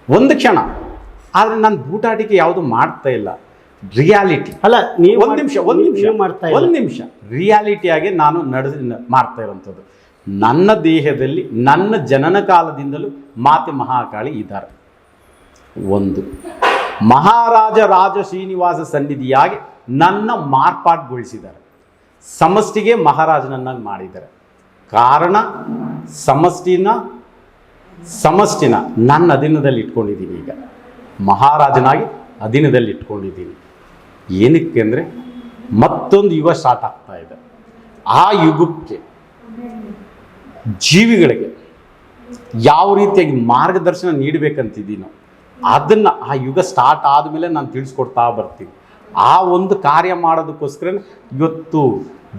ಒಂದು ಕ್ಷಣ. ಆದರೆ ನಾನು ಬೂಟಾಟಿಕೆ ಯಾವುದು ಮಾಡ್ತಾ ಇಲ್ಲ, ರಿಯಾಲಿಟಿ ಅಲ್ಲ. ನೀವು ಒಂದು ನಿಮಿಷ ರಿಯಾಲಿಟಿಯಾಗಿ ನಾನು ಮಾಡ್ತಾ ಇರೋಂಥದ್ದು. ನನ್ನ ದೇಹದಲ್ಲಿ ನನ್ನ ಜನನ ಕಾಲದಿಂದಲೂ ಮಾತೆ ಮಹಾಕಾಳಿ ಇದ್ದಾರೆ. ಒಂದು ಮಹಾರಾಜ ರಾಜ ಶ್ರೀನಿವಾಸ ಸನ್ನಿಧಿಯಾಗಿ ನನ್ನ ಮಾರ್ಪಾಡುಗೊಳಿಸಿದ್ದಾರೆ. ಸಮಷ್ಟಿಗೆ ಮಹಾರಾಜನನ್ನಾಗಿ ಮಾಡಿದ್ದಾರೆ. ಕಾರಣ ಸಮಷ್ಟಿನ ನನ್ನ ಅಧೀನದಲ್ಲಿ ಇಟ್ಕೊಂಡಿದ್ದೀನಿ. ಈಗ ಮಹಾರಾಜನಾಗಿ ಅಧೀನದಲ್ಲಿ ಇಟ್ಕೊಂಡಿದ್ದೀನಿ. ಏನಕ್ಕೆ ಅಂದರೆ ಮತ್ತೊಂದು ಯುಗ ಸ್ಟಾರ್ಟ್ ಆಗ್ತಾ ಇದೆ. ಆ ಯುಗಕ್ಕೆ ಜೀವಿಗಳಿಗೆ ಯಾವ ರೀತಿಯಾಗಿ ಮಾರ್ಗದರ್ಶನ ನೀಡಬೇಕಂತಿದ್ದೀನೋ ಅದನ್ನು ಆ ಯುಗ ಸ್ಟಾರ್ಟ್ ಆದಮೇಲೆ ನಾನು ತಿಳಿಸ್ಕೊಡ್ತಾ ಬರ್ತೀನಿ. ಆ ಒಂದು ಕಾರ್ಯ ಮಾಡೋದಕ್ಕೋಸ್ಕರ ಇವತ್ತು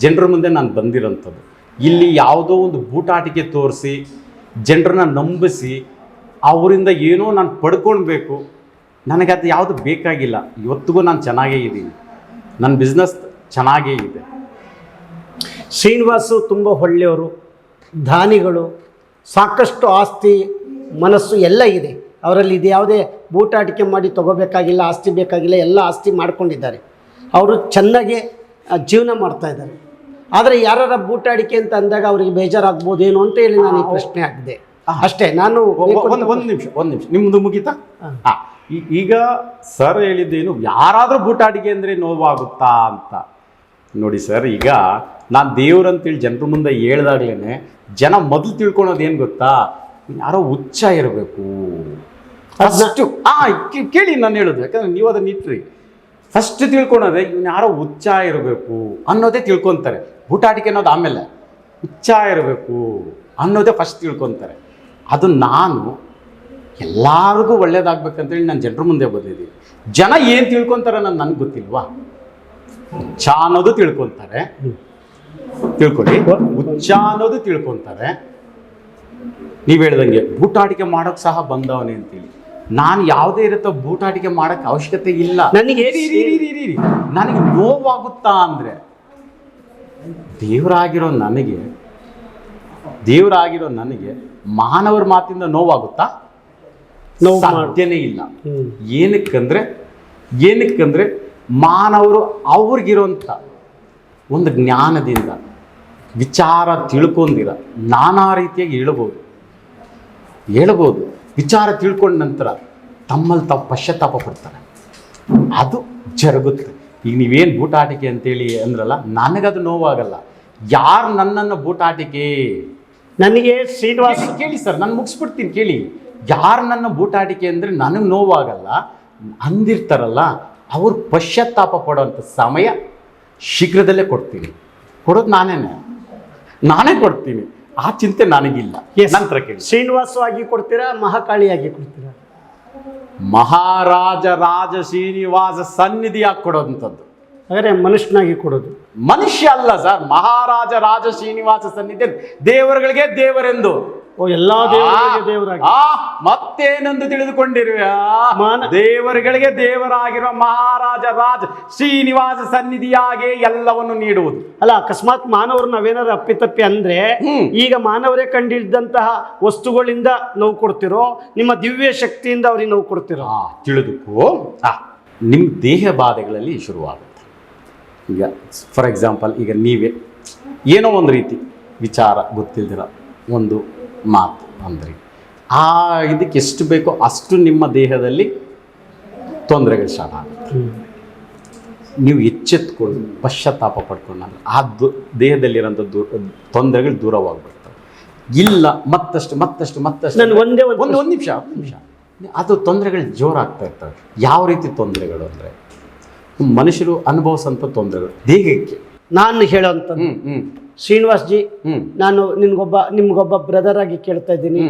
ಜನರ ಮುಂದೆ ನಾನು ಬಂದಿರೋಂಥದ್ದು. ಇಲ್ಲಿ ಯಾವುದೋ ಒಂದು ಬೂಟಾಟಿಕೆ ತೋರಿಸಿ ಜನರನ್ನ ನಂಬಿಸಿ ಅವರಿಂದ ಏನೋ ನಾನು ಪಡ್ಕೊಳ್ಬೇಕು, ನನಗೆ ಅದು ಯಾವುದು ಬೇಕಾಗಿಲ್ಲ. ಇವತ್ತಿಗೂ ನಾನು ಚೆನ್ನಾಗೇ ಇದ್ದೀನಿ, ನನ್ನ ಬಿಸ್ನೆಸ್ ಚೆನ್ನಾಗೇ ಇದೆ. ಶ್ರೀನಿವಾಸು ತುಂಬ ಒಳ್ಳೆಯವರು, ದಾನಿಗಳು, ಸಾಕಷ್ಟು ಆಸ್ತಿ ಮನಸ್ಸು ಎಲ್ಲ ಇದೆ ಅವರಲ್ಲಿ. ಇದು ಯಾವುದೇ ಬೂಟಾಟಿಕೆ ಮಾಡಿ ತೊಗೋಬೇಕಾಗಿಲ್ಲ, ಆಸ್ತಿ ಬೇಕಾಗಿಲ್ಲ, ಎಲ್ಲ ಆಸ್ತಿ ಮಾಡ್ಕೊಂಡಿದ್ದಾರೆ. ಅವರು ಚೆನ್ನಾಗಿ ಜೀವನ ಮಾಡ್ತಾ ಇದ್ದಾರೆ. ಆದರೆ ಯಾರ ಬೂಟಾಡಿಕೆ ಅಂತ ಅಂದಾಗ ಅವರಿಗೆ ಬೇಜಾರಾಗ್ಬೋದೇನೋ ಅಂತ ಹೇಳಿ ನಾನು ಈ ಪ್ರಶ್ನೆ ಹಾಕಿದೆ ಅಷ್ಟೇ. ನಾನು ಒಂದು ನಿಮಿಷ ನಿಮ್ಮದು ಮುಗೀತಾ? ಈಗ ಸರ್ ಹೇಳಿದ್ದೇನು, ಯಾರಾದರೂ ಬೂಟಾಟಿಕೆ ಅಂದರೆ ನೋವಾಗುತ್ತಾ ಅಂತ. ನೋಡಿ ಸರ್, ಈಗ ನಾನು ದೇವ್ರಂತೇಳಿ ಜನರ ಮುಂದೆ ಹೇಳ್ದಾಗ್ಲೇ ಜನ ಮೊದಲು ತಿಳ್ಕೊಳೋದು ಏನು ಗೊತ್ತಾ, ಯಾರೋ ಹುಚ್ಚ ಇರಬೇಕು ಫಸ್ಟು. ಕೇಳಿ ನಾನು ಹೇಳೋದು, ಯಾಕಂದರೆ ನೀವು ಅದನ್ನು ಇಟ್ರಿ. ಫಸ್ಟ್ ತಿಳ್ಕೊಳೋದೆ ಇವನು ಯಾರೋ ಹುಚ್ಚ ಇರಬೇಕು ಅನ್ನೋದೇ ತಿಳ್ಕೊತಾರೆ. ಬೂಟಾಟಿಕೆ ಅನ್ನೋದು ಆಮೇಲೆ, ಹುಚ್ಚ ಇರಬೇಕು ಅನ್ನೋದೇ ಫಸ್ಟ್ ತಿಳ್ಕೊತಾರೆ. ಅದು ನಾನು ಎಲ್ಲರಿಗೂ ಒಳ್ಳೇದಾಗಬೇಕಂತೇಳಿ ನಾನು ಜನರ ಮುಂದೆ ಬಂದಿದ್ದೀನಿ. ಜನ ಏನು ತಿಳ್ಕೊತಾರೆ ನನಗೆ ಗೊತ್ತಿಲ್ವಾ? ಹುಚ್ಚ ಅನ್ನೋದು ತಿಳ್ಕೊತಾರೆ, ತಿಳ್ಕೊಳ್ಳಿ, ಹುಚ್ಚ ಅನ್ನೋದು ತಿಳ್ಕೊತಾರೆ. ನೀವು ಹೇಳ್ದಂಗೆ ಬೂಟಾಟಿಕೆ ಮಾಡೋಕ್ಕೆ ಸಹ ಬಂದವನೇ ಅಂತೇಳಿ. ನಾನು ಯಾವುದೇ ಇರುತ್ತೋ ಬೂಟಾಟಿಕೆ ಮಾಡೋಕ್ಕೆ ಅವಶ್ಯಕತೆ ಇಲ್ಲ. ನನಗೆ ನೋವಾಗುತ್ತಾ ಅಂದರೆ ದೇವರಾಗಿರೋ ನನಗೆ ಮಾನವರ ಮಾತಿಂದ ನೋವಾಗುತ್ತಾ? ಸಾಧ್ಯನೇ ಇಲ್ಲ. ಏನಕ್ಕಂದ್ರೆ ಮಾನವರು ಅವ್ರಿಗಿರೋಂಥ ಒಂದು ಜ್ಞಾನದಿಂದ ವಿಚಾರ ತಿಳ್ಕೊಂಡಿರ ನಾನಾ ರೀತಿಯಾಗಿ ಹೇಳ್ಬೋದು. ವಿಚಾರ ತಿಳ್ಕೊಂಡ ನಂತರ ತಮ್ಮಲ್ಲಿ ತಾವು ಪಶ್ಚಾತ್ತಾಪ ಪಡ್ತಾರೆ. ಅದು ಜರುಗುತ್ತೆ. ಈಗ ನೀವೇನು ಬೂಟಾಟಿಕೆ ಅಂತೇಳಿ ಅಂದ್ರಲ್ಲ, ನನಗದು ನೋವಾಗಲ್ಲ. ಯಾರು ನನ್ನನ್ನು ಬೂಟಾಟಿಕೆ, ನನಗೆ ಶ್ರೀನಿವಾಸ್ ಕೇಳಿ ಸರ್, ನಾನು ಮುಗಿಸ್ಬಿಡ್ತೀನಿ ಕೇಳಿ. ಯಾರು ನನ್ನ ಬೂಟಾಟಿಕೆ ಅಂದರೆ ನನಗೆ ನೋವಾಗಲ್ಲ ಅಂದಿರ್ತಾರಲ್ಲ, ಅವ್ರು ಪಶ್ಚಾತ್ತಾಪ ಪಡೋವಂಥ ಸಮಯ ಶೀಘ್ರದಲ್ಲೇ ಕೊಡೋದು ನಾನೇ ಕೊಡ್ತೀನಿ. ಆ ಚಿಂತೆ ನನಗಿಲ್ಲ. ನಂತರ ಕೇಳಿ, ಶ್ರೀನಿವಾಸವಾಗಿ ಕೊಡ್ತೀರಾ, ಮಹಾಕಾಳಿಯಾಗಿ ಕೊಡ್ತೀರಾ? ಮಹಾರಾಜ ರಾಜ ಶ್ರೀನಿವಾಸ ಸನ್ನಿಧಿಯಾಗಿ ಕೊಡೋವಂಥದ್ದು. ಹಾಗಾದ್ರೆ ಮನುಷ್ಯನಾಗಿ ಕೊಡೋದು. ಮನುಷ್ಯ ಅಲ್ಲ ಸರ್, ಮಹಾರಾಜ ರಾಜ ಶ್ರೀನಿವಾಸ ಸನ್ನಿಧಿ, ದೇವರುಗಳಿಗೆ ದೇವರೆಂದು ಓ ಎಲ್ಲಾ ದೇವರಿಗೆ ದೇವರಾಗಿ. ಮತ್ತೇನೆಂದು ತಿಳಿದುಕೊಂಡಿರುವೆ? ದೇವರುಗಳಿಗೆ ದೇವರಾಗಿರುವ ಮಹಾರಾಜ ರಾಜ ಶ್ರೀನಿವಾಸ ಸನ್ನಿಧಿಯಾಗೆ ಎಲ್ಲವನ್ನು ನೀಡುವುದು. ಅಲ್ಲ, ಅಕಸ್ಮಾತ್ ಮಾನವರು ನಾವೇನಾದ್ರು ಅಪ್ಪಿತಪ್ಪಿ ಅಂದ್ರೆ ಈಗ ಮಾನವರೇ ಕಂಡಿದ್ದಂತಹ ವಸ್ತುಗಳಿಂದ ನೋವು ಕೊಡ್ತಿರೋ, ನಿಮ್ಮ ದಿವ್ಯ ಶಕ್ತಿಯಿಂದ ಅವ್ರಿಗೆ ನೋವು ಕೊಡ್ತಿರೋ? ತಿಳಿದುಕೋ, ನಿಮ್ಮ ದೇಹ ಬಾಧೆಗಳಲ್ಲಿ ಶುರುವಾಗುತ್ತೆ. ಈಗ ಫಾರ್ ಎಕ್ಸಾಂಪಲ್, ಈಗ ನೀವೇ ಏನೋ ಒಂದು ರೀತಿ ವಿಚಾರ ಗೊತ್ತಿಲ್ದಿರ ಒಂದು ಮಾತು ಅಂದ್ರಿ, ಇದಕ್ಕೆ ಎಷ್ಟು ಬೇಕೋ ಅಷ್ಟು ನಿಮ್ಮ ದೇಹದಲ್ಲಿ ತೊಂದರೆಗಳು ಸ್ಟಾರ್ಟ್ ಆಗುತ್ತೆ. ನೀವು ಎಚ್ಚೆತ್ಕೊಂಡು ಪಶ್ಚಾತ್ತಾಪ ಪಡ್ಕೊಂಡು ದೇಹದಲ್ಲಿರೋಂಥ ತೊಂದರೆಗಳು ದೂರವಾಗ್ಬಿಡ್ತವೆ. ಇಲ್ಲ ಮತ್ತಷ್ಟು ಒಂದು ನಿಮಿಷ ಅದು ತೊಂದರೆಗಳು ಜೋರಾಗ್ತಾ ಇರ್ತವೆ. ಯಾವ ರೀತಿ ತೊಂದರೆಗಳು ಅಂದರೆ, ಮನುಷ್ಯರು ಅನುಭವಿಸೋಂಥ ತೊಂದರೆಗಳು ದೇಹಕ್ಕೆ. ನಾನು ಹೇಳೋಂಥದ್ದು ಶ್ರೀನಿವಾಸ್ ಜಿ, ನಾನು ನಿಮ್ಗೊಬ್ಬ ಬ್ರದರ್ ಆಗಿ ಕೇಳ್ತಾ ಇದ್ದೀನಿ,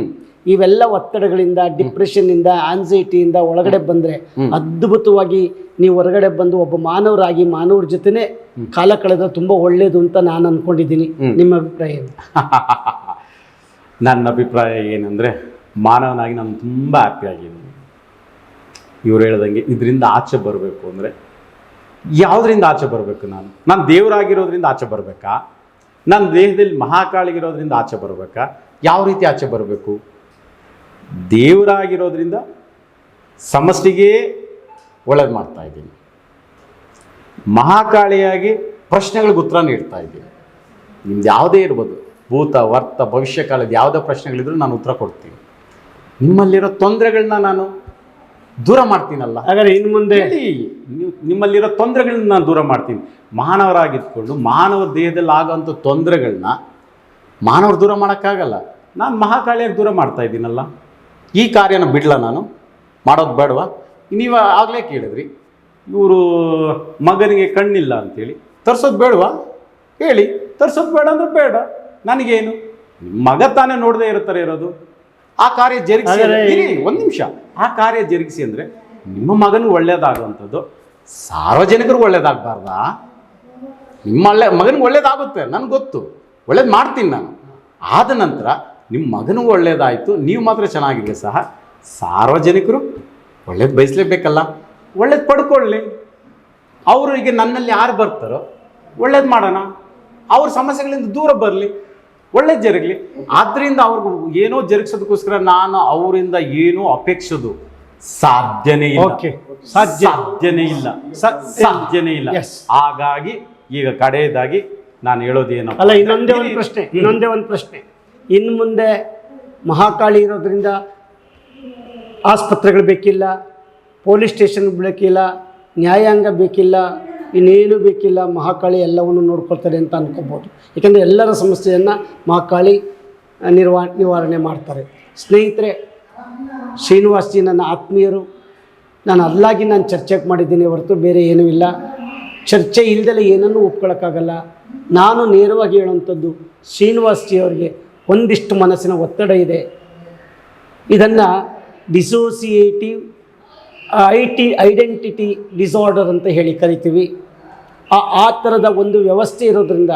ಇವೆಲ್ಲ ಒತ್ತಡಗಳಿಂದ, ಡಿಪ್ರೆಷನ್ ಇಂದ, ಆನ್ಸೈಟಿಯಿಂದ ಒಳಗಡೆ ಬಂದ್ರೆ ಅದ್ಭುತವಾಗಿ ನೀವು ಹೊರಗಡೆ ಬಂದು ಒಬ್ಬ ಮಾನವರಾಗಿ ಮಾನವರ ಜೊತೆನೆ ಕಾಲ ಕಳೆದ್ರೆ ತುಂಬಾ ಒಳ್ಳೇದು ಅಂತ ನಾನು ಅನ್ಕೊಂಡಿದ್ದೀನಿ. ನಿಮ್ಮ ಅಭಿಪ್ರಾಯ ಏನು? ನನ್ನ ಅಭಿಪ್ರಾಯ ಏನಂದ್ರೆ, ಮಾನವನಾಗಿ ನಾನು ತುಂಬ ಹ್ಯಾಪಿ ಆಗಿದ್ದೀನಿ. ಇವ್ರು ಹೇಳ್ದಂಗೆ ಇದರಿಂದ ಆಚೆ ಬರಬೇಕು ಅಂದರೆ ಯಾವುದರಿಂದ ಆಚೆ ಬರಬೇಕು? ನಾನು ದೇವರಾಗಿರೋದ್ರಿಂದ ಆಚೆ ಬರಬೇಕಾ? ನನ್ನ ದೇಹದಲ್ಲಿ ಮಹಾಕಾಳಿಗಿರೋದ್ರಿಂದ ಆಚೆ ಬರಬೇಕಾ? ಯಾವ ರೀತಿ ಆಚೆ ಬರಬೇಕು? ದೇವರಾಗಿರೋದ್ರಿಂದ ಸಮಷ್ಟಿಗೆ ಒಳ್ಳೇದು ಮಾಡ್ತಾ ಇದ್ದೀನಿ, ಮಹಾಕಾಳಿಯಾಗಿ ಪ್ರಶ್ನೆಗಳಿಗೆ ಉತ್ತರ ನೀಡ್ತಾ ಇದ್ದೀನಿ. ನಿಮ್ದು ಯಾವುದೇ ಇರ್ಬೋದು, ಭೂತ ವರ್ತ ಭವಿಷ್ಯ ಕಾಲದ ಯಾವುದೇ ಪ್ರಶ್ನೆಗಳಿದ್ರೂ ನಾನು ಉತ್ತರ ಕೊಡ್ತೀನಿ. ನಿಮ್ಮಲ್ಲಿರೋ ತೊಂದರೆಗಳನ್ನ ನಾನು ದೂರ ಮಾಡ್ತೀನಲ್ಲ. ಹಾಗಾದ್ರೆ ಇನ್ನು ಮುಂದೆ ನಿಮ್ಮಲ್ಲಿರೋ ತೊಂದರೆಗಳನ್ನ ನಾನು ದೂರ ಮಾಡ್ತೀನಿ. ಮಾನವರಾಗಿದ್ಕೊಂಡು ಮಾನವ ದೇಹದಲ್ಲಿ ಆಗೋಂಥ ತೊಂದರೆಗಳನ್ನ ಮಾನವರು ದೂರ ಮಾಡೋಕ್ಕಾಗಲ್ಲ, ನಾನು ಮಹಾಕಾಳಿಯಾಗಿ ದೂರ ಮಾಡ್ತಾ ಇದ್ದೀನಲ್ಲ. ಈ ಕಾರ್ಯನ ಬಿಡಲ ನಾನು? ಮಾಡೋದು ಬೇಡವಾ? ನೀವು ಆಗಲೇ ಕೇಳಿದ್ರಿ, ಇವರು ಮಗನಿಗೆ ಕಣ್ಣಿಲ್ಲ ಅಂತೇಳಿ, ತರ್ಸೋದು ಬೇಡವಾ? ಹೇಳಿ, ತರ್ಸೋದು ಬೇಡ ಅಂದ್ರೆ ಬೇಡ, ನನಗೇನು? ಮಗ ತಾನೇ ನೋಡದೇ ಇರೋದು. ಆ ಕಾರ್ಯ ಜರುಗಿಸಿ, ಒಂದು ನಿಮಿಷ, ಆ ಕಾರ್ಯ ಜರುಗಿಸಿ ಅಂದರೆ ನಿಮ್ಮ ಮಗನಿಗೆ ಒಳ್ಳೇದಾಗುವಂಥದ್ದು ಸಾರ್ವಜನಿಕರಿಗೆ ಒಳ್ಳೇದಾಗಬಾರ್ದಾ? ನಿಮ್ಮ ಮಗನಿಗೆ ಒಳ್ಳೇದಾಗುತ್ತೆ, ನನಗೆ ಗೊತ್ತು, ಒಳ್ಳೇದು ಮಾಡ್ತೀನಿ ನಾನು. ಆದ ನಂತರ ನಿಮ್ಮ ಮಗನಿಗೂ ಒಳ್ಳೇದಾಯಿತು, ನೀವು ಮಾತ್ರ ಚೆನ್ನಾಗಿದೆ ಸಹ, ಸಾರ್ವಜನಿಕರು ಒಳ್ಳೇದು ಬಯಸಲೇಬೇಕಲ್ಲ. ಒಳ್ಳೇದು ಪಡ್ಕೊಳ್ಳಿ. ಅವರು ಈಗ ನನ್ನಲ್ಲಿ ಯಾರು ಬರ್ತಾರೋ ಒಳ್ಳೇದು ಮಾಡೋಣ, ಅವ್ರ ಸಮಸ್ಯೆಗಳಿಂದ ದೂರ ಬರಲಿ, ಒಳ್ಳೇದು ಜರುಗಲಿ. ಆದ್ದರಿಂದ ಅವ್ರಿಗೂ ಏನೋ ಜರುಗಿಸೋದಕ್ಕೋಸ್ಕರ ನಾನು ಅವರಿಂದ ಏನೋ ಅಪೇಕ್ಷಿಸೋದು ಸಾಧ್ಯನೇ ಇಲ್ಲ. ಸಾಧ್ಯನೇ ಇಲ್ಲ. ಹಾಗಾಗಿ ಈಗ ಕಡೆಯದಾಗಿ ನಾನು ಹೇಳೋದೇನೋ ಅಲ್ಲ, ಇನ್ನೊಂದೇ ಒಂದು ಪ್ರಶ್ನೆ. ಇನ್ನು ಮುಂದೆ ಮಹಾಕಾಳಿ ಇರೋದ್ರಿಂದ ಆಸ್ಪತ್ರೆಗಳು ಬೇಕಿಲ್ಲ, ಪೊಲೀಸ್ ಸ್ಟೇಷನ್ ಬೇಕಿಲ್ಲ, ನ್ಯಾಯಾಂಗ ಬೇಕಿಲ್ಲ, ಇನ್ನೇನು ಬೇಕಿಲ್ಲ, ಮಹಾಕಾಳಿ ಎಲ್ಲವನ್ನು ನೋಡ್ಕೊಳ್ತಾರೆ ಅಂತ ಅನ್ಕೋಬೋದು. ಏಕೆಂದರೆ ಎಲ್ಲರ ಸಮಸ್ಯೆಯನ್ನು ಮಹಾಕಾಳಿ ನಿವಾರಣೆ ಮಾಡ್ತಾರೆ. ಸ್ನೇಹಿತರೆ, ಶ್ರೀನಿವಾಸ್ ಜಿ ನನ್ನ ಆತ್ಮೀಯರು. ನಾನು ನಾನು ಚರ್ಚೆಗೆ ಮಾಡಿದ್ದೀನಿ ಹೊರತು ಬೇರೆ ಏನೂ ಇಲ್ಲ. ಚರ್ಚೆ ಇಲ್ಲದಲೇ ಏನನ್ನೂ ಒಪ್ಕೊಳ್ಳೋಕ್ಕಾಗಲ್ಲ. ನಾನು ನೇರವಾಗಿ ಹೇಳುವಂಥದ್ದು, ಶ್ರೀನಿವಾಸ್ ಜಿ ಅವರಿಗೆ ಒಂದಿಷ್ಟು ಮನಸ್ಸಿನ ಒತ್ತಡ ಇದೆ. ಇದನ್ನು ಡಿಸೋಸಿಯೇಟಿವ್ ಐಡೆಂಟಿಟಿ ಡಿಸಾರ್ಡರ್ ಅಂತ ಹೇಳಿ ಕರಿತೀವಿ. ಆ ಥರದ ಒಂದು ವ್ಯವಸ್ಥೆ ಇರೋದ್ರಿಂದ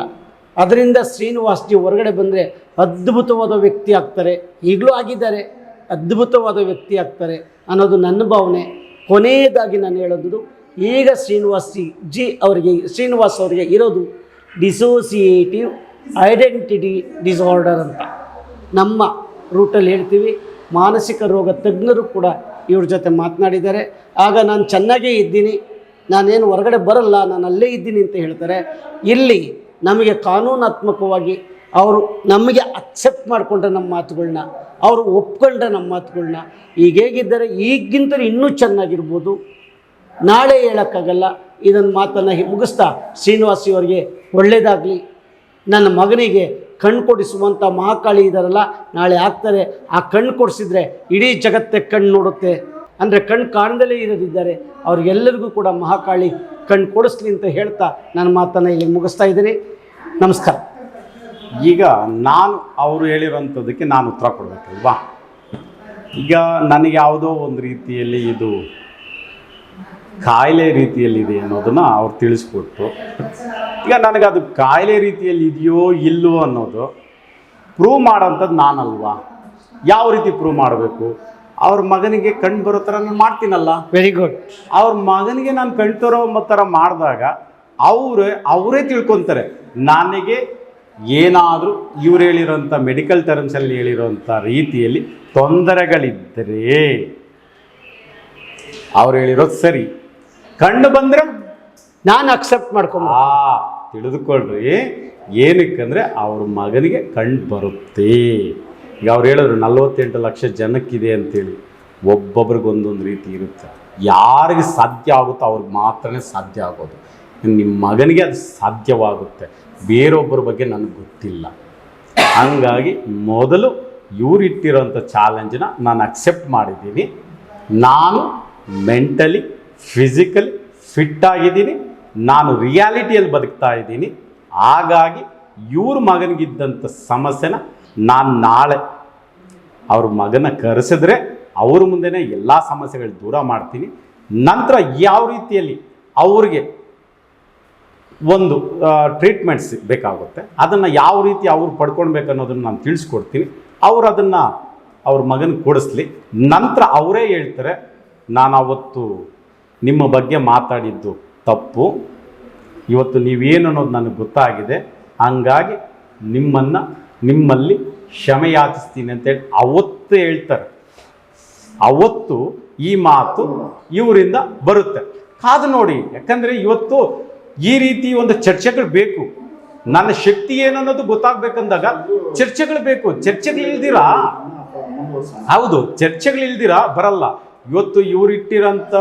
ಅದರಿಂದ ಶ್ರೀನಿವಾಸ್ ಜಿ ಹೊರಗಡೆ ಬಂದರೆ ಅದ್ಭುತವಾದ ವ್ಯಕ್ತಿ ಆಗ್ತಾರೆ, ಈಗಲೂ ಆಗಿದ್ದಾರೆ, ಅದ್ಭುತವಾದ ವ್ಯಕ್ತಿ ಆಗ್ತಾರೆ ಅನ್ನೋದು ನನ್ನ ಭಾವನೆ. ಕೊನೆಯದಾಗಿ ನಾನು ಹೇಳೋದು, ಈಗ ಶ್ರೀನಿವಾಸ್ ಅವರಿಗೆ ಇರೋದು ಡಿಸೋಸಿಯೇಟಿವ್ ಐಡೆಂಟಿಟಿ ಡಿಸಾರ್ಡರ್ ಅಂತ ನಮ್ಮ ರೂಟಲ್ಲಿ ಹೇಳ್ತೀವಿ. ಮಾನಸಿಕ ರೋಗ ತಜ್ಞರು ಕೂಡ ಇವ್ರ ಜೊತೆ ಮಾತನಾಡಿದ್ದಾರೆ. ಆಗ ನಾನು ಚೆನ್ನಾಗೇ ಇದ್ದೀನಿ, ನಾನೇನು ಹೊರಗಡೆ ಬರಲ್ಲ, ನಾನು ಅಲ್ಲೇ ಇದ್ದೀನಿ ಅಂತ ಹೇಳ್ತಾರೆ. ಇಲ್ಲಿ ನಮಗೆ ಕಾನೂನಾತ್ಮಕವಾಗಿ ಅವರು ನಮಗೆ ಅಕ್ಸೆಪ್ಟ್ ಮಾಡಿಕೊಂಡ್ರೆ ನಮ್ಮ ಮಾತುಗಳನ್ನ, ಅವರು ಒಪ್ಕೊಂಡ್ರೆ ನಮ್ಮ ಮಾತುಗಳನ್ನ, ಈಗ ಹೇಗಿದ್ದಾರೆ ಈಗಿಂತಲೂ ಇನ್ನೂ ಚೆನ್ನಾಗಿರ್ಬೋದು, ನಾಳೆ ಹೇಳೋಕ್ಕಾಗಲ್ಲ. ಇದನ್ನು ಮಾತನ್ನು ಮುಗಿಸ್ತಾ ಶ್ರೀನಿವಾಸಿ ಅವರಿಗೆ ಒಳ್ಳೆಯದಾಗಲಿ. ನನ್ನ ಮಗನಿಗೆ ಕಣ್ಣು ಕೊಡಿಸುವಂಥ ಮಹಾಕಾಳಿ ಇದ್ದಾರಲ್ಲ, ನಾಳೆ ಆಗ್ತಾರೆ. ಆ ಕಣ್ಣು ಕೊಡಿಸಿದ್ರೆ ಇಡೀ ಜಗತ್ತೇ ಕಣ್ಣು ನೋಡುತ್ತೆ. ಅಂದರೆ ಕಣ್ಣು ಕಾಣದಲ್ಲೇ ಇರೋದಿದ್ದಾರೆ, ಅವ್ರಿಗೆಲ್ಲರಿಗೂ ಕೂಡ ಮಹಾಕಾಳಿ ಕಣ್ಣು ಕೊಡಿಸ್ಲಿ ಅಂತ ಹೇಳ್ತಾ ನನ್ನ ಮಾತನ್ನು ಇಲ್ಲಿ ಮುಗಿಸ್ತಾ ಇದ್ದೀನಿ. ನಮಸ್ಕಾರ. ಈಗ ನಾನು ಅವರು ಹೇಳಿರೋಂಥದ್ದಕ್ಕೆ ನಾನು ಉತ್ತರ ಕೊಡಬೇಕಲ್ವಾ? ಈಗ ನನಗೆ ಯಾವುದೋ ಒಂದು ರೀತಿಯಲ್ಲಿ ಇದು ಕಾಯಿಲೆ ರೀತಿಯಲ್ಲಿದೆ ಅನ್ನೋದನ್ನು ಅವ್ರು ತಿಳಿಸ್ಕೊಟ್ಟು, ಈಗ ನನಗೆ ಅದು ಕಾಯಿಲೆ ರೀತಿಯಲ್ಲಿ ಇದೆಯೋ ಇಲ್ಲವೋ ಅನ್ನೋದು ಪ್ರೂವ್ ಮಾಡೋಂಥದ್ದು ನಾನಲ್ವಾ? ಯಾವ ರೀತಿ ಪ್ರೂವ್ ಮಾಡಬೇಕು? ಅವ್ರ ಮಗನಿಗೆ ಕಣ್ಣು ಬರೋ ಥರ ನಾನು ಮಾಡ್ತೀನಲ್ಲ. Very good. ಅವ್ರ ಮಗನಿಗೆ ನಾನು ಕಣ್ ತರೋ ಥರ ಮಾಡಿದಾಗ ಅವರೇ ತಿಳ್ಕೊತಾರೆ ನನಗೆ ಏನಾದರೂ ಇವ್ರು ಹೇಳಿರೋಂಥ ಮೆಡಿಕಲ್ ಟರ್ಮ್ಸಲ್ಲಿ ಹೇಳಿರೋಂಥ ರೀತಿಯಲ್ಲಿ ತೊಂದರೆಗಳಿದ್ದರೆ ಅವ್ರು ಹೇಳಿರೋದು ಸರಿ, ಕಣ್ಣು ಬಂದರೆ ನಾನು ಅಕ್ಸೆಪ್ಟ್ ಮಾಡ್ಕೊಂಬ. ತಿಳಿದುಕೊಳ್ರಿ, ಏನಕ್ಕಂದರೆ ಅವ್ರ ಮಗನಿಗೆ ಕಣ್ಣು ಬರುತ್ತೆ. ಈಗ ಅವ್ರು ಹೇಳಿದ್ರು 48 ಲಕ್ಷ ಜನಕ್ಕಿದೆ ಅಂತೇಳಿ. ಒಬ್ಬೊಬ್ರಿಗೆ ಒಂದೊಂದು ರೀತಿ ಇರುತ್ತೆ. ಯಾರಿಗೆ ಸಾಧ್ಯ ಆಗುತ್ತೋ ಅವ್ರಿಗೆ ಮಾತ್ರನೇ ಸಾಧ್ಯ ಆಗೋದು. ನಿಮ್ಮ ಮಗನಿಗೆ ಅದು ಸಾಧ್ಯವಾಗುತ್ತೆ, ಬೇರೊಬ್ಬರ ಬಗ್ಗೆ ನನಗೆ ಗೊತ್ತಿಲ್ಲ. ಹಂಗಾಗಿ ಮೊದಲು ಇವ್ರು ಇಟ್ಟಿರೋಂಥ ಚಾಲೆಂಜನ್ನ ನಾನು ಅಕ್ಸೆಪ್ಟ್ ಮಾಡಿದ್ದೀನಿ. ನಾನು ಮೆಂಟಲಿ ಫಿಸಿಕಲಿ ಫಿಟ್ ಆಗಿದ್ದೀನಿ, ನಾನು ರಿಯಾಲಿಟಿಯಲ್ಲಿ ಬದುಕ್ತಾ ಇದ್ದೀನಿ. ಹಾಗಾಗಿ ಇವ್ರ ಮಗನಿಗಿದ್ದಂಥ ಸಮಸ್ಯೆನ ನಾನು ನಾಳೆ ಅವ್ರ ಮಗನ ಕರೆಸಿದ್ರೆ ಅವ್ರ ಮುಂದೆನೇ ಎಲ್ಲ ಸಮಸ್ಯೆಗಳು ದೂರ ಮಾಡ್ತೀನಿ. ನಂತರ ಯಾವ ರೀತಿಯಲ್ಲಿ ಅವ್ರಿಗೆ ಒಂದು ಟ್ರೀಟ್ಮೆಂಟ್ಸ್ ಬೇಕಾಗುತ್ತೆ, ಅದನ್ನು ಯಾವ ರೀತಿ ಅವ್ರು ಪಡ್ಕೊಳ್ಬೇಕು ಅನ್ನೋದನ್ನು ನಾನು ತಿಳಿಸ್ಕೊಡ್ತೀನಿ. ಅವ್ರು ಅದನ್ನು ಅವ್ರ ಮಗನಿಗೆ ಕೊಡಿಸ್ಲಿ. ನಂತರ ಅವರೇ ಹೇಳ್ತಾರೆ, ನಾನು ಅವತ್ತು ನಿಮ್ಮ ಬಗ್ಗೆ ಮಾತಾಡಿದ್ದು ತಪ್ಪು, ಇವತ್ತು ನೀವೇನು ಅನ್ನೋದು ನನಗೆ ಗೊತ್ತಾಗಿದೆ, ಹಂಗಾಗಿ ನಿಮ್ಮಲ್ಲಿ ಕ್ಷಮೆ ಯಾಚಿಸ್ತೀನಿ ಅಂತೇಳಿ ಅವತ್ತು ಹೇಳ್ತಾರೆ. ಅವತ್ತು ಈ ಮಾತು ಇವರಿಂದ ಬರುತ್ತೆ. ಕಾದು ನೋಡಿ. ಯಾಕಂದರೆ ಇವತ್ತು ಈ ರೀತಿ ಒಂದು ಚರ್ಚೆಗಳು ಬೇಕು. ನನ್ನ ಶಕ್ತಿ ಏನು ಅನ್ನೋದು ಗೊತ್ತಾಗ್ಬೇಕಂದಾಗ ಚರ್ಚೆಗಳು ಬೇಕು. ಚರ್ಚೆಗಳಿಲ್ದಿರಾ ಹೌದು, ಚರ್ಚೆಗಳಿಲ್ದಿರಾ ಬರಲ್ಲ. ಇವತ್ತು ಇವ್ರು ಇಟ್ಟಿರೋಂಥ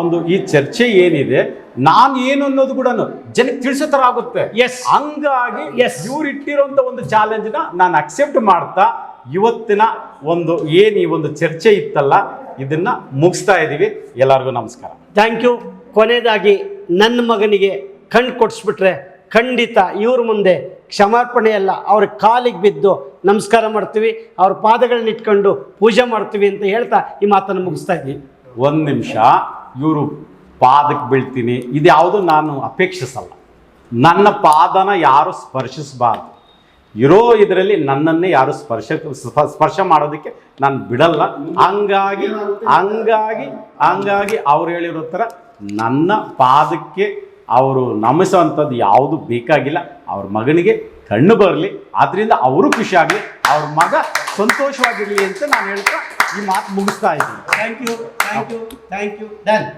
ಒಂದು ಈ ಚರ್ಚೆ ಏನಿದೆ, ನಾನು ಏನು ಅನ್ನೋದು ಕೂಡ ಜನಕ್ಕೆ ತಿಳಿಸೋ ಥರ ಆಗುತ್ತೆ. ಹಂಗಾಗಿ ಇವ್ರು ಇಟ್ಟಿರೋಂಥ ಒಂದು ಚಾಲೆಂಜ್ನ ನಾನು ಅಕ್ಸೆಪ್ಟ್ ಮಾಡ್ತಾ ಇವತ್ತಿನ ಒಂದು ಈ ಒಂದು ಚರ್ಚೆ ಇತ್ತಲ್ಲ, ಇದನ್ನ ಮುಗಿಸ್ತಾ ಇದ್ದೀವಿ. ಎಲ್ಲರಿಗೂ ನಮಸ್ಕಾರ. Thank you. ಕೊನೆಯದಾಗಿ ನನ್ನ ಮಗನಿಗೆ ಕಣ್ಣು ಕೊಡಿಸ್ಬಿಟ್ರೆ ಖಂಡಿತ ಇವ್ರ ಮುಂದೆ ಕ್ಷಮಾರ್ಪಣೆ ಅಲ್ಲ, ಅವ್ರ ಕಾಲಿಗೆ ಬಿದ್ದು ನಮಸ್ಕಾರ ಮಾಡ್ತೀವಿ, ಅವ್ರ ಪಾದಗಳನ್ನ ಇಟ್ಕೊಂಡು ಪೂಜೆ ಮಾಡ್ತೀವಿ ಅಂತ ಹೇಳ್ತಾ ಈ ಮಾತನ್ನು ಮುಗಿಸ್ತಾ ಇದ್ದೀವಿ. ಒಂದು ನಿಮಿಷ, ಇವರು ಪಾದಕ್ಕೆ ಬೀಳ್ತೀನಿ ಇದ್ಯಾವುದು ನಾನು ಅಪೇಕ್ಷಿಸಲ್ಲ. ನನ್ನ ಪಾದನ ಯಾರು ಸ್ಪರ್ಶಿಸಬಾರ್ದು. ಇರೋ ಇದರಲ್ಲಿ ನನ್ನನ್ನೇ ಯಾರು ಸ್ಪರ್ಶ ಮಾಡೋದಕ್ಕೆ ನಾನು ಬಿಡಲ್ಲ. ಹಂಗಾಗಿ ಅವ್ರು ಹೇಳಿರೋ ಥರ ನನ್ನ ಪಾದಕ್ಕೆ ಅವರು ನಮಿಸೋವಂಥದ್ದು ಯಾವುದು ಬೇಕಾಗಿಲ್ಲ. ಅವ್ರ ಮಗನಿಗೆ ಕಣ್ಣು ಬರಲಿ, ಅದರಿಂದ ಅವರು ಖುಷಿಯಾಗಲಿ, ಅವ್ರ ಮಗ ಸಂತೋಷವಾಗಿರಲಿ ಅಂತ ನಾನು ಹೇಳ್ತಾ ಈ ಮಾತು ಮುಗಿಸ್ತಾ ಇದ್ದೀನಿ. Thank you. ಡನ್.